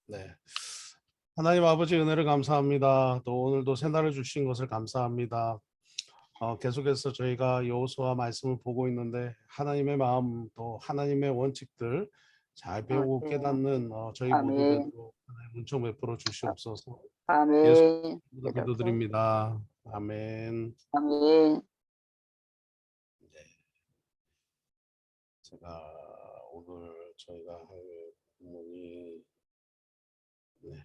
네. 하나님 아버지 은혜를 감사합니다. 또 오늘도 새날을 주신 것을 감사합니다. 계속해서 저희가 여호수아 말씀을 보고 있는데 하나님의 마음 또 하나님의 원칙들 잘 배우고 아멘. 깨닫는 저희 모두 아멘. 되도록 하나님 은총 베풀어 주시옵소서. 예수 아멘. 이름으로 그렇게. 기도드립니다. 아멘. 아멘. 제가 오늘 저희가 할 본문이 네,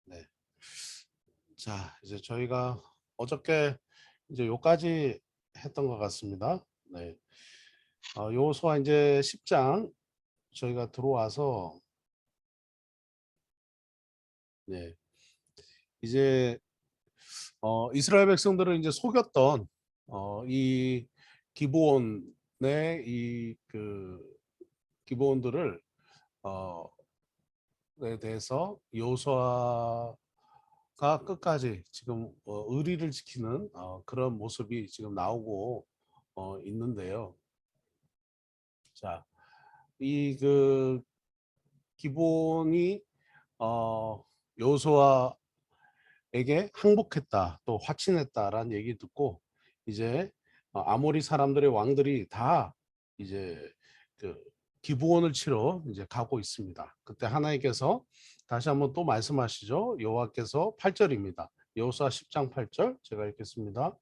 네. 자, 이제 저희가 어저께 이제 요까지 했던 것 같습니다. 네. 요소와 이제 10장 저희가 들어와서 네. 이제 이스라엘 백성들을 이제 속였던 이 기브온의 이 그 기브온들을 어, 에 대해서 여호수아가 끝까지 지금 의리를 지키는 그런 모습이 지금 나오고 있는데요. 자, 이 기본이 어, 여호수아에게 항복했다, 또 화친했다라는 얘기 듣고 이제 아모리 사람들의 왕들이 다 이제 그 기브온을 치러 이제 가고 있습니다. 그때 하나님께서 다시 한번 또 말씀하시죠. 여호와께서 8절입니다. 여호수아 10장 8절 제가 읽겠습니다.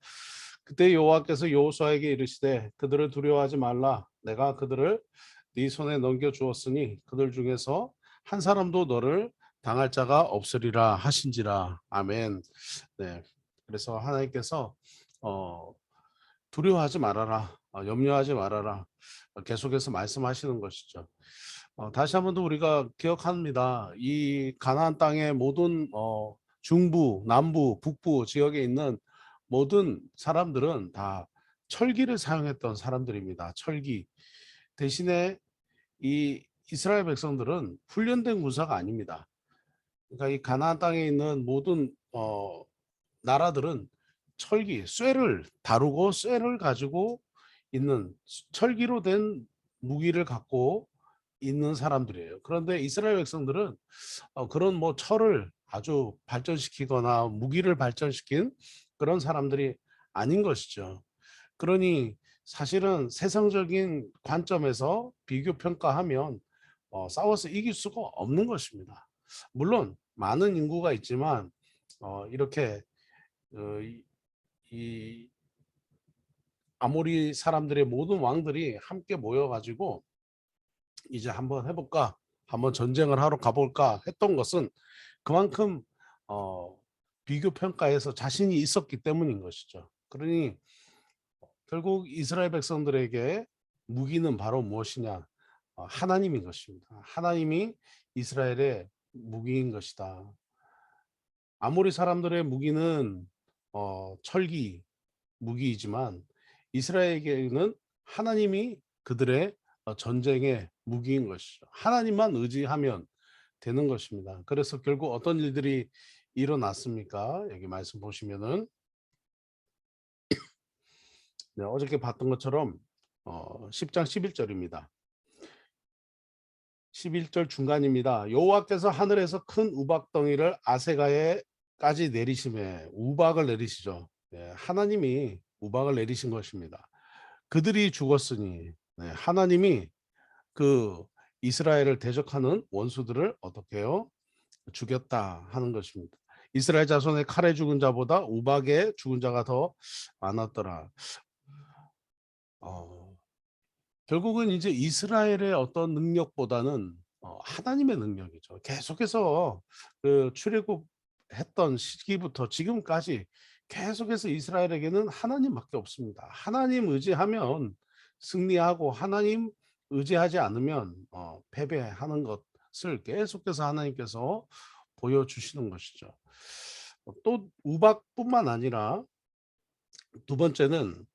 그때 여호와께서 여호수아에게 이르시되 그들을 두려워하지 말라. 내가 그들을 네 손에 넘겨 주었으니 그들 중에서 한 사람도 너를 당할 자가 없으리라 하신지라. 아멘. 네. 그래서 하나님께서 어, 두려워하지 말아라. 염려하지 말아라. 계속해서 말씀하시는 것이죠. 다시 한번 더 우리가 기억합니다. 이 가나안 땅의 모든 중부, 남부, 북부 지역에 있는 모든 사람들은 다 철기를 사용했던 사람들입니다. 철기. 대신에 이 이스라엘 백성들은 훈련된 군사가 아닙니다. 그러니까 이 가나안 땅에 있는 모든 나라들은 철기, 쇠를 다루고 쇠를 가지고 있는 철기로 된 무기를 갖고 있는 사람들이에요. 그런데 이스라엘 백성들은 그런 뭐 철을 아주 발전시키거나 무기를 발전시킨 그런 사람들이 아닌 것이죠. 그러니 사실은 세상적인 관점에서 비교 평가하면 싸워서 이길 수가 없는 것입니다. 물론 많은 인구가 있지만 이렇게 이, 이 아모리 사람들의 모든 왕들이 함께 모여가지고 이제 한번 해볼까, 한번 전쟁을 하러 가볼까 했던 것은 그만큼 어, 비교 평가에서 자신이 있었기 때문인 것이죠. 그러니 결국 이스라엘 백성들에게 무기는 바로 무엇이냐? 하나님인 것입니다. 하나님이 이스라엘의 무기인 것이다. 아모리 사람들의 무기는 철기 무기이지만 이스라엘에게는 하나님이 그들의 전쟁의 무기인 것이죠. 하나님만 의지하면 되는 것입니다. 그래서 결국 어떤 일들이 일어났습니까? 여기 말씀 보시면은 네, 어저께 봤던 것처럼 10장 11절입니다. 11절 중간입니다. 여호와께서 하늘에서 큰 우박덩이를 아세가에까지 내리심에 우박을 내리시죠. 네, 하나님이 우박을 내리신 것입니다. 그들이 죽었으니 네, 하나님이 그 이스라엘을 대적하는 원수들을 어떻게 해요? 죽였다 하는 것입니다. 이스라엘 자손의 칼에 죽은 자보다 우박에 죽은 자가 더 많았더라. 어, 결국은 이제 이스라엘의 어떤 능력보다는 하나님의 능력이죠. 계속해서 그 출애굽했던 시기부터 지금까지 계속해서 이스라엘에게는 하나님밖에 없습니다. 하나님 의지하면 승리하고 하나님 의지하지 않으면 패배하는 것을 계속해서 하나님께서 보여주시는 것이죠. 또 우박뿐만 아니라 두 번째는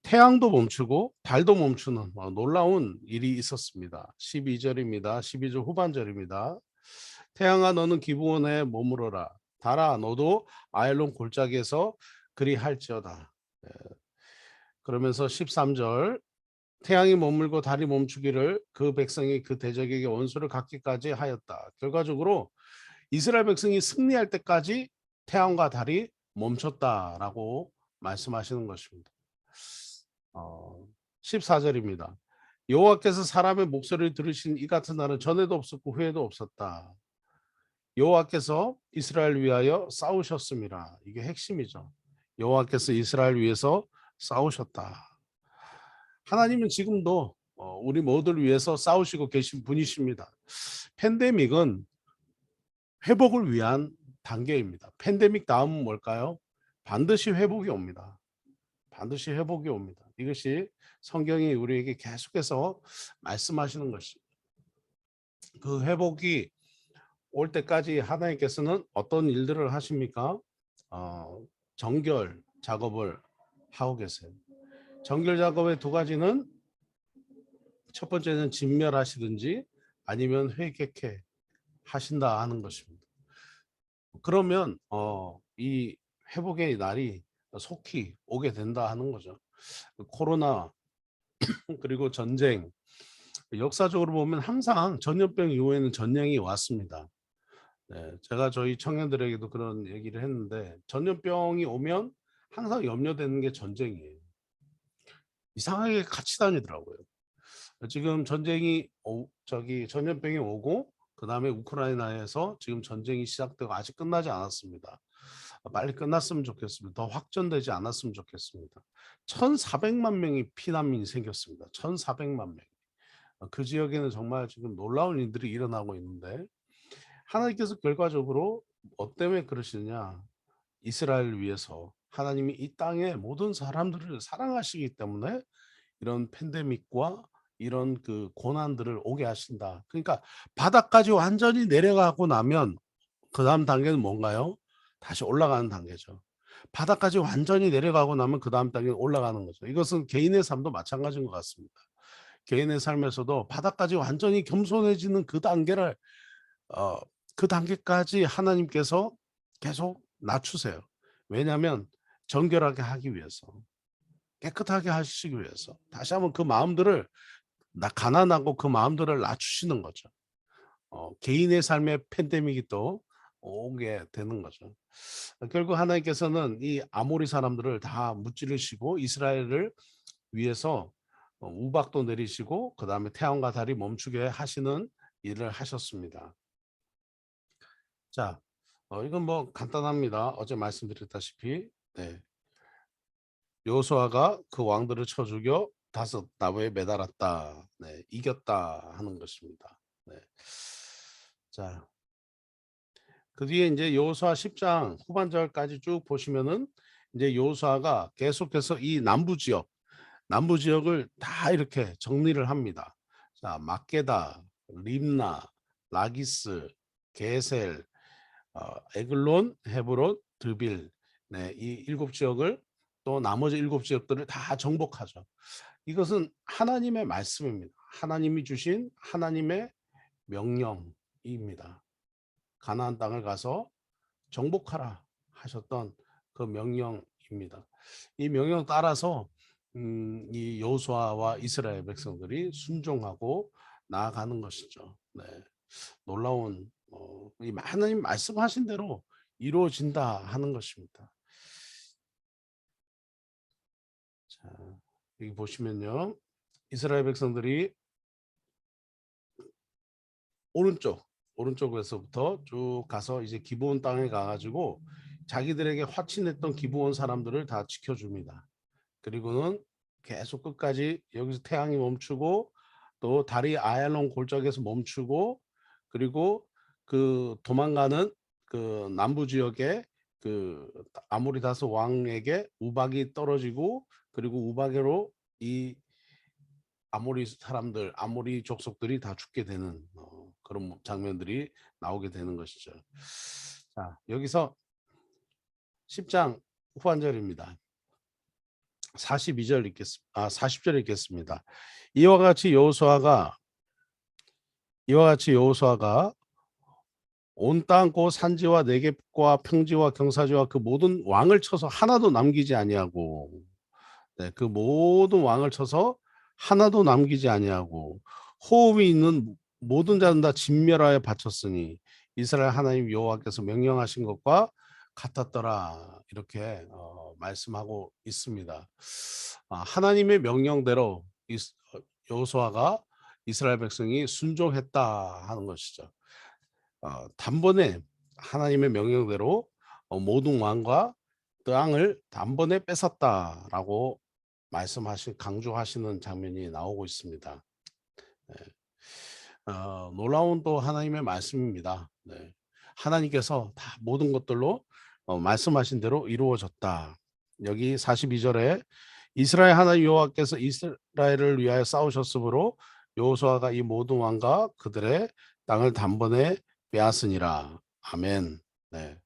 태양도 멈추고 달도 멈추는 놀라운 일이 있었습니다. 12절입니다. 12절 후반절입니다. 태양아 너는 기브온에 머무러라. 달아 너도 아엘론 골짜기에서 그리할지어다. 그러면서 13절 태양이 머물고 달이 멈추기를 그 백성이 그 대적에게 원수를 갚기까지 하였다. 결과적으로 이스라엘 백성이 승리할 때까지 태양과 달이 멈췄다라고 말씀하시는 것입니다. 14절입니다. 여호와께서 사람의 목소리를 들으신 이 같은 날은 전에도 없었고 후에도 없었다. 여호와께서 이스라엘 위하여 싸우셨습니다. 이게 핵심이죠. 여호와께서 이스라엘 위해서 싸우셨다. 하나님은 지금도 우리 모두를 위해서 싸우시고 계신 분이십니다. 팬데믹은 회복을 위한 단계입니다. 팬데믹 다음은 뭘까요? 반드시 회복이 옵니다. 반드시 회복이 옵니다. 이것이 성경이 우리에게 계속해서 말씀하시는 것입니다. 그 회복이 올 때까지 하나님께서는 어떤 일들을 하십니까? 정결 작업을 하고 계세요. 정결 작업의 두 가지는 첫 번째는 진멸하시든지 아니면 회개케 하신다 하는 것입니다. 그러면 이 회복의 날이 속히 오게 된다 하는 거죠. 코로나 그리고 전쟁, 역사적으로 보면 항상 전염병 이후에는 전쟁이 왔습니다. 네, 제가 저희 청년들에게도 그런 얘기를 했는데 전염병이 오면 항상 염려되는 게 전쟁이에요. 이상하게 같이 다니더라고요. 지금 전염병이 오고 그다음에 우크라이나에서 지금 전쟁이 시작되고 아직 끝나지 않았습니다. 빨리 끝났으면 좋겠습니다. 더 확전되지 않았으면 좋겠습니다. 1,400만 명이 피난민이 생겼습니다. 1,400만 명. 그 지역에는 정말 지금 놀라운 일들이 일어나고 있는데 하나님께서 결과적으로 때문에 그러시느냐? 이스라엘을 위해서 하나님이 이 땅의 모든 사람들을 사랑하시기 때문에 이런 팬데믹과 이런 그 고난들을 오게 하신다. 그러니까 바닥까지 완전히 내려가고 나면 그 다음 단계는 뭔가요? 다시 올라가는 단계죠. 바닥까지 완전히 내려가고 나면 그 다음 단계는 올라가는 거죠. 이것은 개인의 삶도 마찬가지인 것 같습니다. 개인의 삶에서도 바닥까지 완전히 겸손해지는 그 단계를 어, 그 단계까지 하나님께서 계속 낮추세요. 왜냐하면 정결하게 하기 위해서, 깨끗하게 하시기 위해서 다시 한번 그 마음들을 가난하고 그 마음들을 낮추시는 거죠. 개인의 삶의 팬데믹이 또 오게 되는 거죠. 결국 하나님께서는 이 아모리 사람들을 다 무찌르시고 이스라엘을 위해서 우박도 내리시고 그 다음에 태양과 달이 멈추게 하시는 일을 하셨습니다. 자, 이건 뭐 간단합니다. 어제 말씀드렸다시피 네. 여호수아가 그 왕들을 쳐 죽여 다섯 나무에 매달았다. 네, 이겼다 하는 것입니다. 네. 자, 그 뒤에 이제 여호수아 10장 후반절까지 쭉 보시면은 이제 여호수아가 계속해서 이 남부 지역을 다 이렇게 정리를 합니다. 자, 막게다, 림나, 라기스, 게셀, 에글론, 헤브론, 드빌, 네, 이 7지역을 또 나머지 7지역들을 다 정복하죠. 이것은 하나님의 말씀입니다. 하나님이 주신 하나님의 명령입니다. 가나안 땅을 가서 정복하라 하셨던 그 명령입니다. 이 명령 따라서 이 여호수아와 이스라엘 백성들이 순종하고 나아가는 것이죠. 네. 놀라운 이 하나님 말씀하신 대로 이루어진다 하는 것입니다. 자, 여기 보시면요. 이스라엘 백성들이 오른쪽에서부터 쭉 가서 이제 기브온 땅에 가가지고 자기들에게 화친했던 기브온 사람들을 다 지켜줍니다. 그리고는 계속 끝까지 여기서 태양이 멈추고 또 달이 아얄론 골짜기에서 멈추고 그리고 그 도망가는 그 남부 지역에 그 아모리 다스 왕에게 우박이 떨어지고 그리고 우박으로 이 아모리 족속들이 다 죽게 되는 그런 장면들이 나오게 되는 것이죠. 자, 여기서 10장 후반절입니다. 40절 읽겠습니다. 이와 같이 여호수아가 온 땅 곧 산지와 네겝과 평지와 경사지와 그 모든 왕을 쳐서 하나도 남기지 아니하고 네, 그 모든 왕을 쳐서 하나도 남기지 아니하고 호흡이 있는 모든 자는 다 진멸하여 바쳤으니 이스라엘 하나님 여호와께서 명령하신 것과 같았더라. 이렇게 말씀하고 있습니다. 하나님의 명령대로 여호수아가 이스라엘 백성이 순종했다 하는 것이죠. 단번에 하나님의 명령대로 모든 왕과 땅을 단번에 뺏었다라고 강조하시는 장면이 나오고 있습니다. 네. 놀라운 또 하나님의 말씀입니다. 네. 하나님께서 다 모든 것들로 말씀하신 대로 이루어졌다. 여기 42절에 이스라엘 하나님 여호와께서 이스라엘을 위하여 싸우셨으므로 여호수아가 이 모든 왕과 그들의 땅을 단번에 빼앗으니라. 아멘. 네.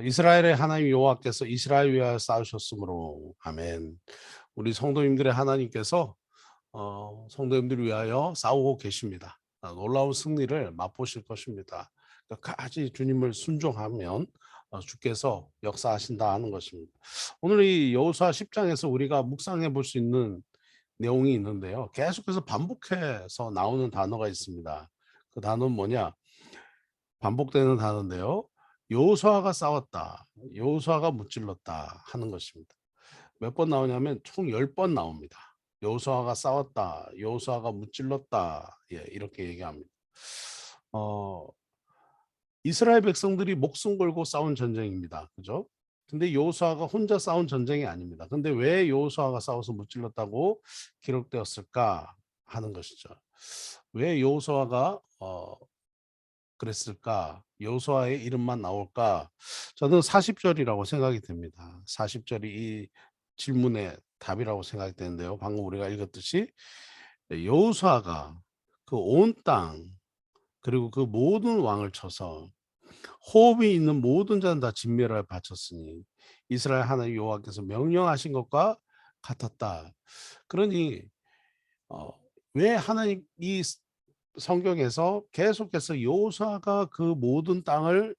이스라엘의 하나님 여호와께서 이스라엘 위하여 싸우셨으므로 아멘. 우리 성도님들의 하나님께서 성도님들을 위하여 싸우고 계십니다. 놀라운 승리를 맛보실 것입니다. 끝까지 주님을 순종하면 주께서 역사하신다 하는 것입니다. 오늘 이 여호수아 10장에서 우리가 묵상해 볼 수 있는 내용이 있는데요. 계속해서 반복해서 나오는 단어가 있습니다. 그 단어는 뭐냐? 반복되는 단어인데요. 여호수아가 싸웠다. 여호수아가 무찔렀다 하는 것입니다. 몇 번 나오냐면 총 10번 나옵니다. 여호수아가 싸웠다. 여호수아가 무찔렀다. 예, 이렇게 얘기합니다. 어, 이스라엘 백성들이 목숨 걸고 싸운 전쟁입니다. 그죠? 근데 여호수아가 혼자 싸운 전쟁이 아닙니다. 근데 왜 여호수아가 싸워서 무찔렀다고 기록되었을까 하는 것이죠. 왜 여호수아가 그랬을까? 여호수아의 이름만 나올까? 저는 40절이라고 생각이 됩니다. 40절이 이 질문의 답이라고 생각이 되는데요. 방금 우리가 읽었듯이 여호수아가 그 온 땅 그리고 그 모든 왕을 쳐서 호흡이 있는 모든 자는 다 진멸하여 바쳤으니 이스라엘 하나님 여호와께서 명령하신 것과 같았다. 그러니 어, 왜 하나님 이 성경에서 계속해서 여호수아가 그 모든 땅을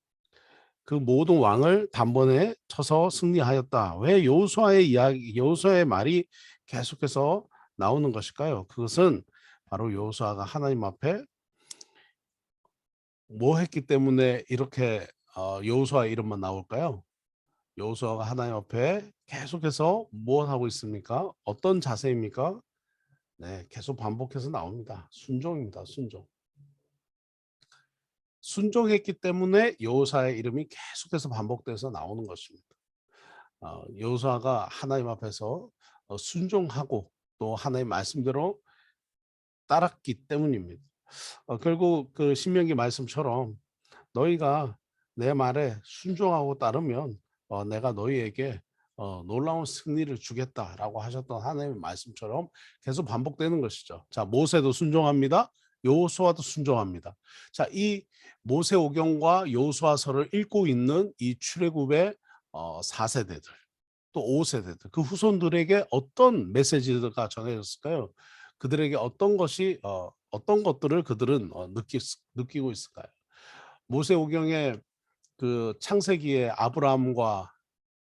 그 모든 왕을 단번에 쳐서 승리하였다. 왜 여호수아의 이야기, 여호수아의 말이 계속해서 나오는 것일까요? 그것은 바로 여호수아가 하나님 앞에 뭐 했기 때문에 이렇게 여호수아의 이름만 나올까요? 여호수아가 하나님 앞에 계속해서 무엇 하고 있습니까? 어떤 자세입니까? 네, 계속 반복해서 나옵니다. 순종입니다. 순종. 순종했기 때문에 여호수아의 이름이 계속해서 반복돼서 나오는 것입니다. 여호수아가 하나님 앞에서 순종하고 또 하나님 말씀대로 따랐기 때문입니다. 결국 그 신명기 말씀처럼 너희가 내 말에 순종하고 따르면 내가 너희에게 놀라운 승리를 주겠다라고 하셨던 하나님의 말씀처럼 계속 반복되는 것이죠. 자, 모세도 순종합니다. 여호수아도 순종합니다. 자, 이 모세오경과 여호수아서를 읽고 있는 이 출애굽의 4세대들 또 5세대들 그 후손들에게 어떤 메시지가 전해졌을까요? 그들에게 어떤 것들을 그들은 느끼고 있을까요? 모세오경의 그 창세기의 아브라함과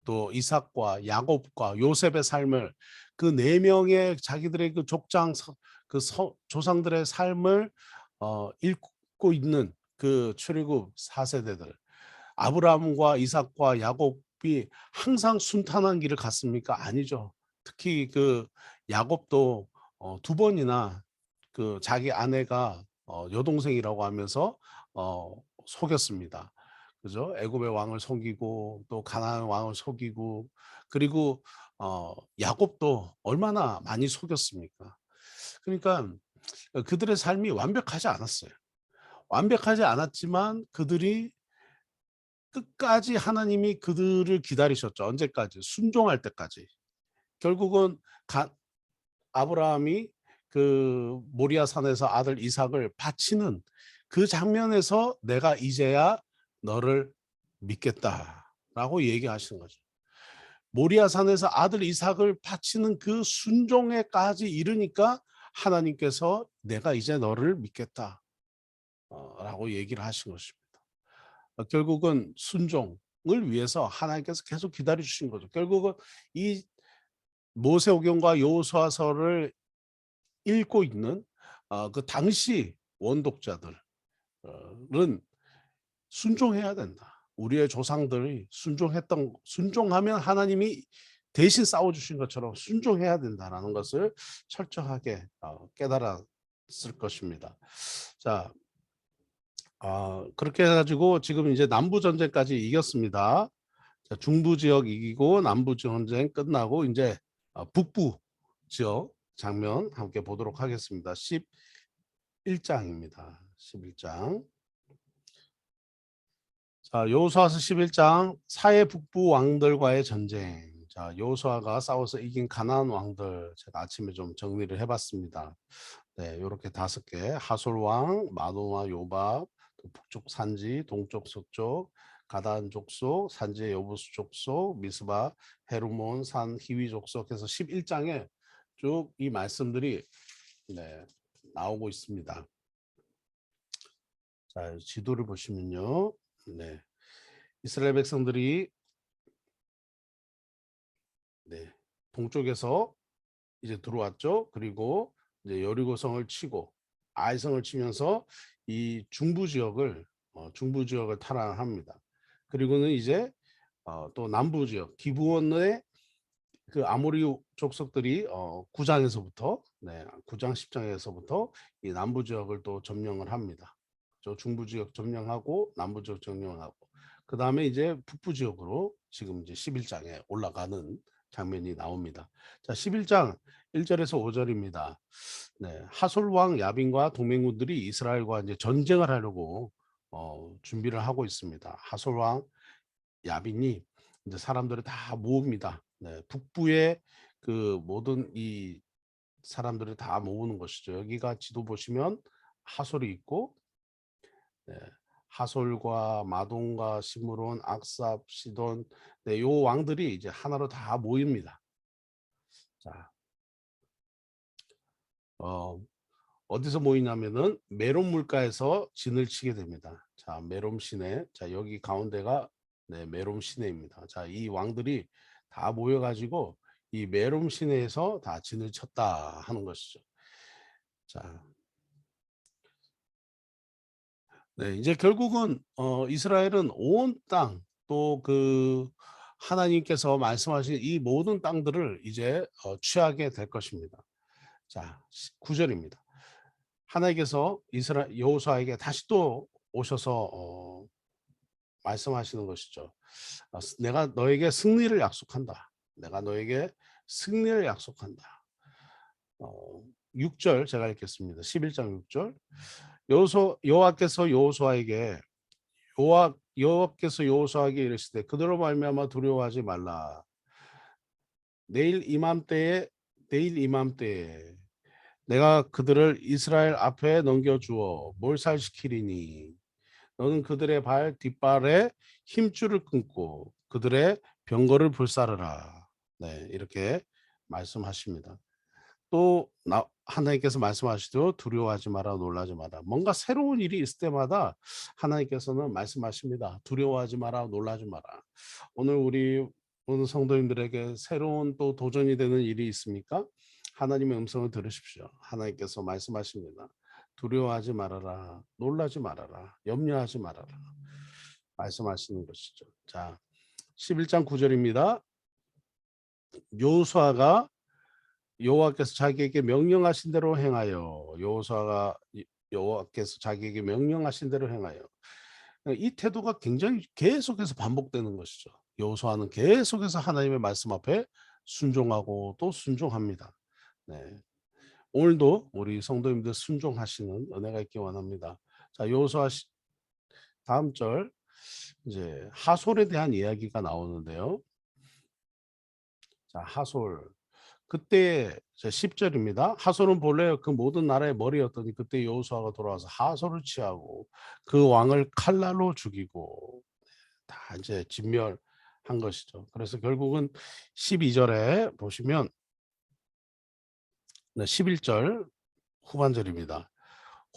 또 이삭과 야곱과 요셉의 삶을 그 네 명의 자기들의 그 조상들의 삶을 읽고 있는 그 출애굽 4세대들 아브라함과 이삭과 야곱이 항상 순탄한 길을 갔습니까? 아니죠. 특히 그 야곱도 두 번이나 그 자기 아내가 여동생이라고 하면서 속였습니다. 그죠? 애굽의 왕을 속이고 또 가나안 왕을 속이고 그리고 야곱도 얼마나 많이 속였습니까? 그러니까 그들의 삶이 완벽하지 않았어요. 완벽하지 않았지만 그들이 끝까지 하나님이 그들을 기다리셨죠. 언제까지? 순종할 때까지. 결국은 아브라함이 그 모리아 산에서 아들 이삭을 바치는 그 장면에서 내가 이제야 너를 믿겠다라고 얘기하시는 거죠. 모리아 산에서 아들 이삭을 바치는 그 순종에까지 이르니까 하나님께서 내가 이제 너를 믿겠다 라고 얘기를 하신 것입니다. 결국은 순종을 위해서 하나님께서 계속 기다려 주신 거죠. 결국은 이 모세오경과 여호수아서를 읽고 있는 그 당시 원독자들은 순종해야 된다. 우리의 조상들이 순종하면 하나님이 대신 싸워주신 것처럼 순종해야 된다라는 것을 철저하게 깨달았을 것입니다. 자, 그렇게 해가지고 지금 이제 남부 전쟁까지 이겼습니다. 자, 중부 지역 이기고 남부 전쟁 끝나고 이제 북부 지역 장면 함께 보도록 하겠습니다. 11장입니다. 11장. 자, 여호수아서 11장 사해 북부 왕들과의 전쟁. 자, 여호수아가 싸워서 이긴 가나안 왕들 제가 아침에 좀 정리를 해봤습니다. 네, 이렇게 5개 하솔 왕, 마노와 요밥, 북쪽 산지, 동쪽 서쪽, 가단 족속, 산지의 여부수 족속, 미스바, 헤르몬, 산 히위 족속해서 11장에 쭉 이 말씀들이 네, 나오고 있습니다. 자, 지도를 보시면요. 네. 이스라엘 백성들이 네, 동쪽에서 이제 들어왔죠. 그리고 이제 여리고성을 치고 아이성을 치면서 이 중부 지역을 탈환합니다. 그리고는 이제 또 남부 지역 기브온의 그 아모리 족속들이 9장에서부터 네, 9장 10장에서부터 이 남부 지역을 또 점령을 합니다. 저 중부 지역 점령하고 남부 지역 점령하고 그 다음에 이제 북부 지역으로 지금 이제 11장에 올라가는 장면이 나옵니다. 자, 11장 1절에서 5절입니다. 네, 하솔 왕 야빈과 동맹군들이 이스라엘과 이제 전쟁을 하려고 준비를 하고 있습니다. 하솔 왕 야빈이 이제 사람들을 다 모읍니다. 네, 북부의 그 모든 이 사람들을 다 모으는 것이죠. 여기가 지도 보시면 하솔이 있고 네, 하솔과 마돈과 시므론, 악삽, 시돈 네, 요 왕들이 이제 하나로 다 모입니다. 자, 어디서 모이냐면은 메론 물가에서 진을 치게 됩니다. 자, 메론 시내. 자, 여기 가운데가 네, 메론 시내입니다. 자, 이 왕들이 다 모여가지고 이 메론 시내에서 다 진을 쳤다 하는 것이죠. 자, 네, 이제 결국은 이스라엘은 온 땅 또 그 하나님께서 말씀하신 이 모든 땅들을 이제 취하게 될 것입니다. 자, 9절입니다. 하나님께서 이스라엘 여호수아에게 다시 또 오셔서 말씀하시는 것이죠. 내가 너에게 승리를 약속한다. 내가 너에게 승리를 약속한다. 6절 제가 읽겠습니다. 11장 6절. 여호와께서 여호수아에게 여호와께서 여호수아에게 이르시되 그들로 말미암아 두려워하지 말라. 내일 이맘때에 내가 그들을 이스라엘 앞에 넘겨주어 몰살시키리니 너는 그들의 발 뒷발에 힘줄을 끊고 그들의 병거를 불사르라. 네, 이렇게 말씀하십니다. 또 하나님께서 말씀하시죠. 두려워하지 마라, 놀라지 마라. 뭔가 새로운 일이 있을 때마다 하나님께서는 말씀하십니다. 두려워하지 마라, 놀라지 마라. 오늘 성도님들에게 새로운 또 도전이 되는 일이 있습니까? 하나님의 음성을 들으십시오. 하나님께서 말씀하십니다. 두려워하지 말아라, 놀라지 말아라, 염려하지 말아라. 말씀하시는 것이죠. 자, 11장 9절입니다. 여호수아가 여호와께서 자기에게 명령하신 대로 행하여 여호와께서 자기에게 명령하신 대로 행하여 이 태도가 굉장히 계속해서 반복되는 것이죠. 여호수아는 계속해서 하나님의 말씀 앞에 순종하고 또 순종합니다. 네. 오늘도 우리 성도님들 순종하시는 은혜가 있기 원합니다. 자, 여호수아 다음 절 이제 하솔에 대한 이야기가 나오는데요. 자, 하솔 그때 10절입니다. 하솔은 본래 그 모든 나라의 머리였더니 그때 여호수아가 돌아와서 하솔을 취하고 그 왕을 칼날로 죽이고 다 이제 진멸한 것이죠. 그래서 결국은 12절에 보시면 11절 후반절입니다.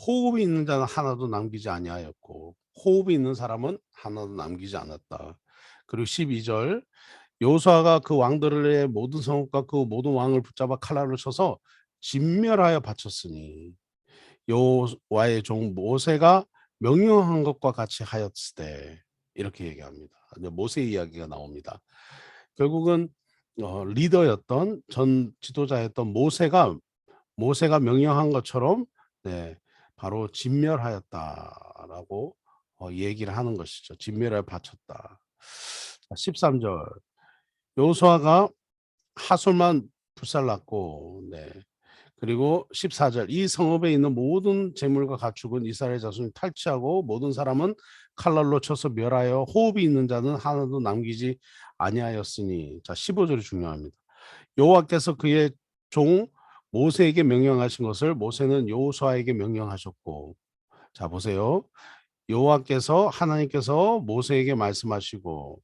호흡이 있는 자는 하나도 남기지 아니하였고 호흡이 있는 사람은 하나도 남기지 않았다. 그리고 12절 여호수아가 그 왕들의 모든 성읍과 그 모든 왕을 붙잡아 칼날로 쳐서 진멸하여 바쳤으니 여호와의 종 모세가 명령한 것과 같이 하였으되 이렇게 얘기합니다. 모세 이야기가 나옵니다. 결국은 리더였던 전 지도자였던 모세가 명령한 것처럼 네, 바로 진멸하였다라고 얘기를 하는 것이죠. 진멸하여 바쳤다. 13절 여호수아가 하솔만 불살랐고 네. 그리고 14절 이 성읍에 있는 모든 재물과 가축은 이스라엘 자손이 탈취하고 모든 사람은 칼날로 쳐서 멸하여 호흡이 있는 자는 하나도 남기지 아니하였으니 자 15절이 중요합니다. 여호와께서 그의 종 모세에게 명령하신 것을 모세는 여호수아에게 명령하셨고 자 보세요. 여호와께서 하나님께서 모세에게 말씀하시고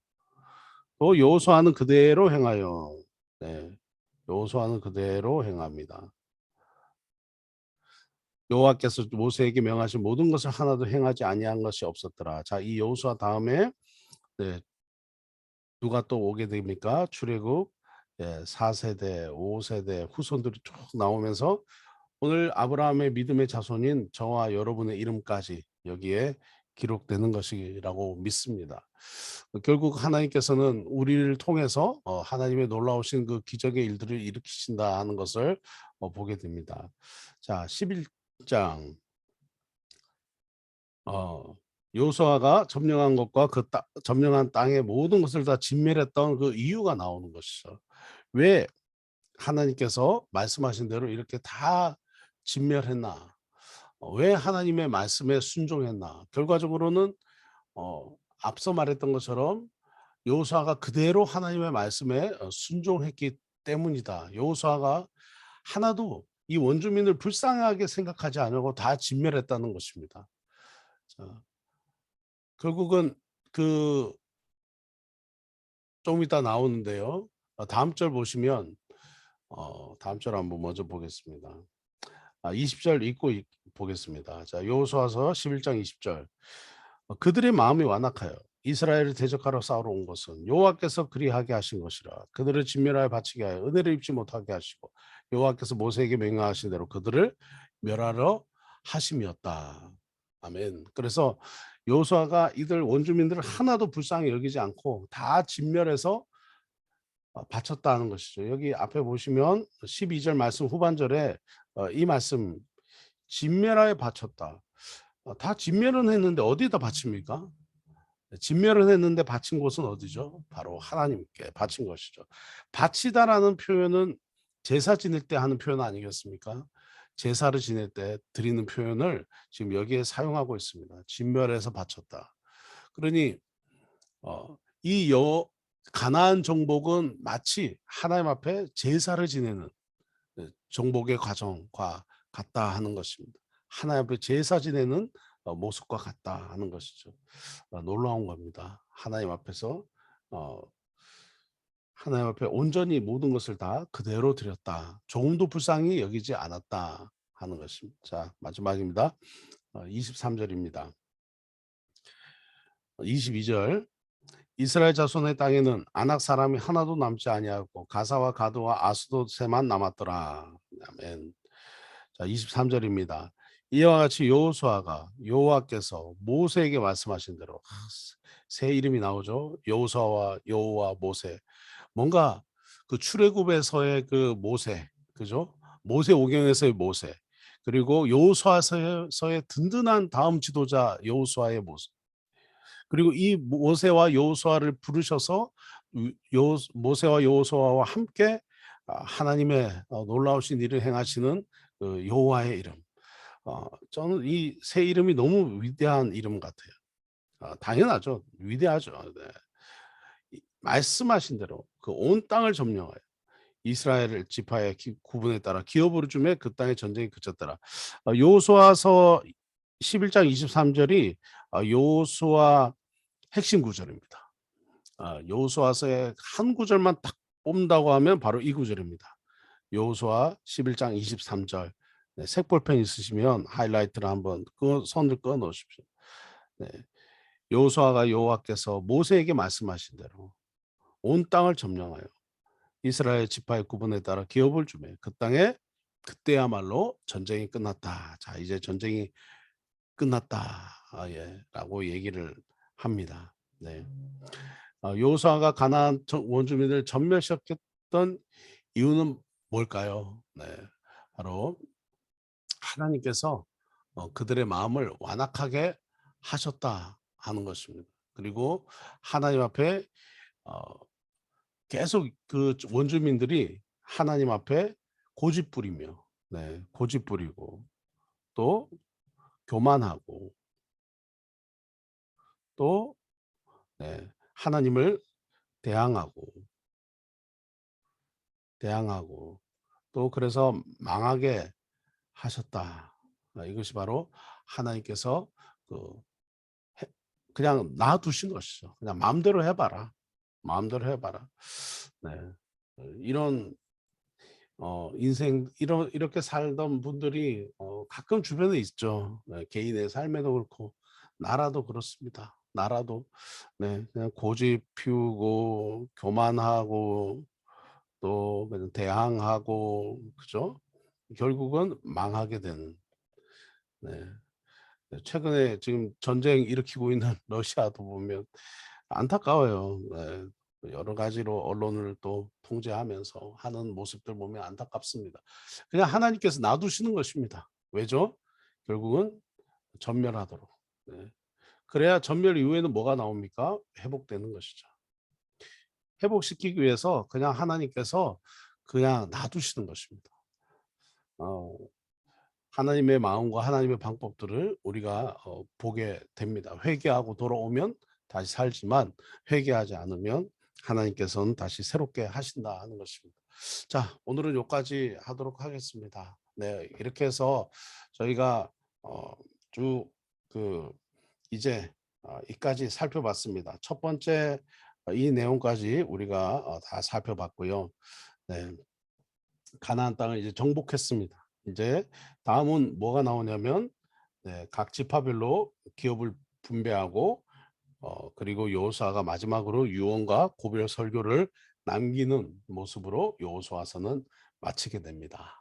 또 여호수아는 그대로 행하여 네. 여호수아는 그대로 행합니다. 여호와께서 모세에게 명하신 모든 것을 하나도 행하지 아니한 것이 없었더라. 자, 이 여호수아 다음에 네, 누가 또 오게 됩니까? 출애굽 4세대, 5세대 후손들이 쭉 나오면서 오늘 아브라함의 믿음의 자손인 저와 여러분의 이름까지 여기에 기록되는 것이라고 믿습니다. 결국 하나님께서는 우리를 통해서 하나님의 놀라우신 그 기적의 일들을 일으키신다 하는 것을 보게 됩니다. 자, 11장 여호수아가 점령한 것과 점령한 땅의 모든 것을 다 진멸했던 그 이유가 나오는 것이죠. 왜 하나님께서 말씀하신 대로 이렇게 다 진멸했나? 왜 하나님의 말씀에 순종했나? 결과적으로는 앞서 말했던 것처럼 여호수아가 그대로 하나님의 말씀에 순종했기 때문이다. 여호수아가 하나도 이 원주민을 불쌍하게 생각하지 않고 다 진멸했다는 것입니다. 자, 결국은 그 좀 이따 나오는데요. 다음 절 보시면 다음 절 한번 먼저 보겠습니다. 20절 읽고 보겠습니다. 자, 여호수아서 11장 20절. 그들의 마음이 완악하여 이스라엘을 대적하러 싸우러 온 것은 여호와께서 그리하게 하신 것이라. 그들을 진멸하여 바치게 하여 은혜를 입지 못하게 하시고 여호와께서 모세에게 명령하신 대로 그들을 멸하러 하심이었다. 아멘. 그래서 여호수아가 이들 원주민들을 하나도 불쌍히 여기지 않고 다 진멸해서 바쳤다는 것이죠. 여기 앞에 보시면 12절 말씀 후반절에 이 말씀 진멸하여 바쳤다. 다 진멸은 했는데 어디다 바칩니까? 진멸은 했는데 바친 곳은 어디죠? 바로 하나님께 바친 것이죠. 바치다라는 표현은 제사 지낼 때 하는 표현 아니겠습니까? 제사를 지낼 때 드리는 표현을 지금 여기에 사용하고 있습니다. 진멸해서 바쳤다. 그러니 이 가나안 정복은 마치 하나님 앞에 제사를 지내는 정복의 과정과 같다 하는 것입니다. 하나님 앞에 제사 지내는 모습과 같다 하는 것이죠. 놀라운 겁니다. 하나님 앞에서 하나님 앞에 온전히 모든 것을 다 그대로 드렸다. 조금도 불쌍히 여기지 않았다 하는 것입니다. 자, 마지막입니다. 23절입니다. 22절 이스라엘 자손의 땅에는 아낙 사람이 하나도 남지 아니하고 가사와 가드와 아스돗새만 남았더라. 아멘. 자, 23절입니다. 이와 같이 여호수아가 여호와께서 모세에게 말씀하신 대로 새 이름이 나오죠. 여호수아와 여호와 모세. 뭔가 그 출애굽에서의 그 모세, 그죠? 모세 오경에서의 모세. 그리고 여호수아서의 든든한 다음 지도자 여호수아의 모습. 그리고 이 모세와 여호수아를 부르셔서 모세와 여호수아와 함께 하나님의 놀라우신 일을 행하시는 그 여호와의 이름. 저는 이 새 이름이 너무 위대한 이름 같아요. 당연하죠. 위대하죠. 네. 말씀하신 대로 그 온 땅을 점령하여 이스라엘을 지파의 구분에 따라 기업으로 주매 그 땅의 전쟁이 그쳤더라. 여호수아서 11장 23절이 여호수아 핵심 구절입니다. 여호수아서의 한 구절만 딱 뽑는다고 하면 바로 이 구절입니다. 여호수아 11장 23절. 네, 색볼펜 있으시면 하이라이트를 한번 선을 꺼 놓으십시오. 네. 여호수아가 여호와께서 모세에게 말씀하신 대로 온 땅을 점령하여 이스라엘 지파의 구분에 따라 기업을 주매 그 땅에 그때야말로 전쟁이 끝났다. 자, 이제 전쟁이 끝났다. 예. 라고 얘기를 합니다. 네. 여호수아가 가나안 원주민을 전멸시켰던 이유는 뭘까요? 네. 바로 하나님께서 그들의 마음을 완악하게 하셨다 하는 것입니다. 그리고 하나님 앞에 어 계속 그 원주민들이 하나님 앞에 고집 부리며, 네, 고집 부리고 또 교만하고 또, 네, 하나님을 대항하고 대항하고 또 그래서 망하게 하셨다. 이것이 바로 하나님께서 그 그냥 놔두신 것이죠. 그냥 마음대로 해봐라. 마음대로 해봐라. 네. 이런 인생 이렇게 살던 분들이 가끔 주변에 있죠. 네, 개인의 삶에도 그렇고 나라도 그렇습니다. 나라도 네, 그냥 고집 피우고 교만하고 또 그냥 대항하고 그죠? 결국은 망하게 되는. 네. 네, 최근에 지금 전쟁 일으키고 있는 러시아도 보면 안타까워요. 네. 여러 가지로 언론을 또 통제하면서 하는 모습들 보면 안타깝습니다. 그냥 하나님께서 놔두시는 것입니다. 왜죠? 결국은 전멸하도록. 네. 그래야 전멸 이후에는 뭐가 나옵니까? 회복되는 것이죠. 회복시키기 위해서 그냥 하나님께서 그냥 놔두시는 것입니다. 어, 하나님의 마음과 하나님의 방법들을 우리가 보게 됩니다. 회개하고 돌아오면 다시 살지만 회개하지 않으면 하나님께서는 다시 새롭게 하신다 하는 것입니다. 자, 오늘은 여기까지 하도록 하겠습니다. 네, 이렇게 해서 저희가 쭉그 이제 이까지 살펴봤습니다. 첫 번째 이 내용까지 우리가 다 살펴봤고요. 네, 가나안 땅을 이제 정복했습니다. 이제 다음은 뭐가 나오냐면 네, 각 지파별로 기업을 분배하고 그리고 여호수아가 마지막으로 유언과 고별 설교를 남기는 모습으로 여호수아서는 마치게 됩니다.